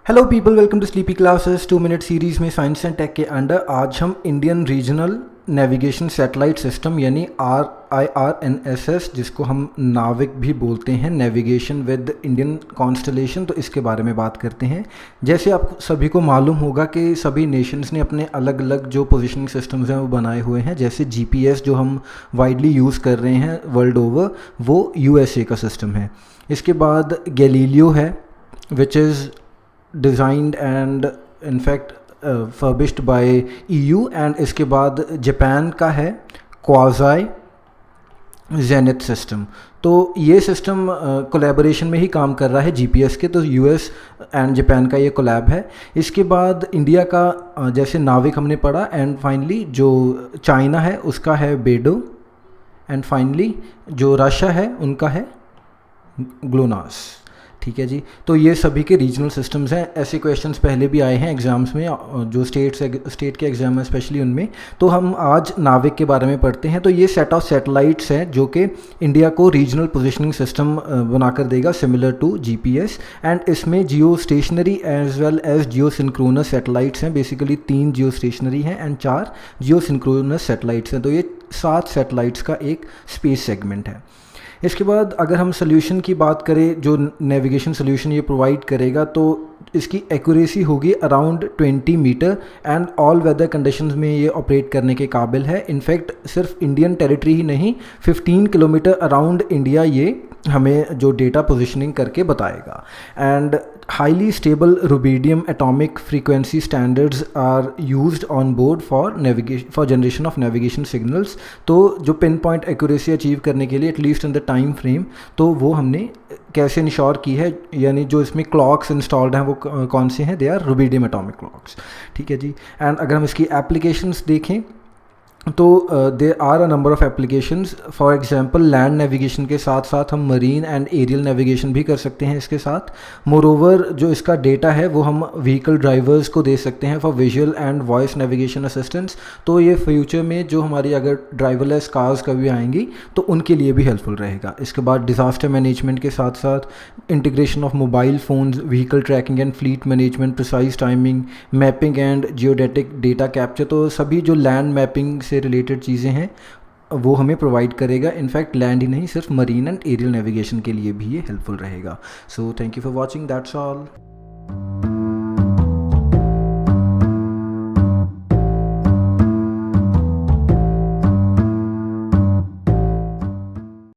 Hello people, welcome to Sleepy Classes 2 minute series में science and tech के under आज हम Indian regional navigation satellite system यानी IRNSS, जिसको हम नाविक भी बोलते हैं, नेविगेशन विद इंडियन कॉन्स्टलेशन, तो इसके बारे में बात करते हैं। जैसे आप सभी को मालूम होगा कि सभी नेशंस ने अपने अलग अलग जो पोजिशनिंग सिस्टम्स हैं वो बनाए हुए हैं। जैसे GPS जो हम वाइडली यूज़ कर रहे हैं वर्ल्ड ओवर, वो USA का सिस्टम है। इसके बाद गैलीलियो है which is designed and in fact furbished by EU, and इसके बाद जापान का है क्वाज़ाई जेनिथ सिस्टम। तो ये सिस्टम कोलैबोरेशन में ही काम कर रहा है GPS के, तो US एंड जापान का ये कोलैब है। इसके बाद इंडिया का जैसे नाविक हमने पढ़ा, एंड फाइनली जो चाइना है उसका है बेडो, एंड फाइनली जो रशिया है उनका है ग्लोनास। ठीक है जी, तो ये सभी के रीजनल सिस्टम्स हैं। ऐसे क्वेश्चंस पहले भी आए हैं एग्ज़ाम्स में, जो स्टेट के एग्ज़ाम है स्पेशली उनमें। तो हम आज नाविक के बारे में पढ़ते हैं। तो ये सेट ऑफ सैटेलाइट्स हैं जो कि इंडिया को रीजनल पोजिशनिंग सिस्टम बनाकर देगा सिमिलर टू GPS, एंड इसमें geostationary as well as geosynchronous satellites हैं। बेसिकली 3 जियो स्टेशनरी हैं एंड 4 जियो सिंक्रोनस सैटेलाइट्स हैं। तो ये 7 सैटेलाइट्स का एक स्पेस सेगमेंट है। इसके बाद अगर हम सोल्यूशन की बात करें, जो नेविगेशन सोल्यूशन ये प्रोवाइड करेगा, तो इसकी एक्यूरेसी होगी around 20 metre, and all weather conditions में ये ऑपरेट करने के काबिल है। इनफैक्ट सिर्फ इंडियन टेरिटरी ही नहीं, 15 किलोमीटर अराउंड इंडिया ये हमें जो डेटा पोजिशनिंग करके बताएगा। And highly stable rubidium atomic frequency standards are used on board for generation of navigation signals. तो जो पिन पॉइंट एक्यूरेसी अचीव करने के लिए at least in the time frame, तो वो हमने कैसे इंश्योर की है, यानी जो इसमें क्लॉक्स इंस्टॉल्ड हैं वो कौन से हैं, they are rubidium atomic clocks. ठीक है जी। एंड अगर हम इसकी एप्लीकेशंस देखें तो there are a number of applications. For example land navigation के साथ साथ हम मरीन एंड एरियल नेविगेशन भी कर सकते हैं इसके साथ। मोरोवर जो इसका डेटा है वो हम व्हीकल ड्राइवर्स को दे सकते हैं for visual and voice navigation assistance. तो ये फ्यूचर में जो हमारी अगर ड्राइवरलेस कार्स कभी आएंगी तो उनके लिए भी हेल्पफुल रहेगा। इसके बाद डिज़ास्टर मैनेजमेंट के साथ साथ integration of mobile phones, vehicle tracking and fleet management, precise timing, mapping and geodetic data capture. तो सभी जो लैंड मैपिंग से रिलेटेड चीज़ें हैं वो हमें प्रोवाइड करेगा। इनफैक्ट लैंड ही नहीं, सिर्फ मरीन एंड एरियल नेविगेशन के लिए भी ये हेल्पफुल रहेगा। So thank you for watching, that's all.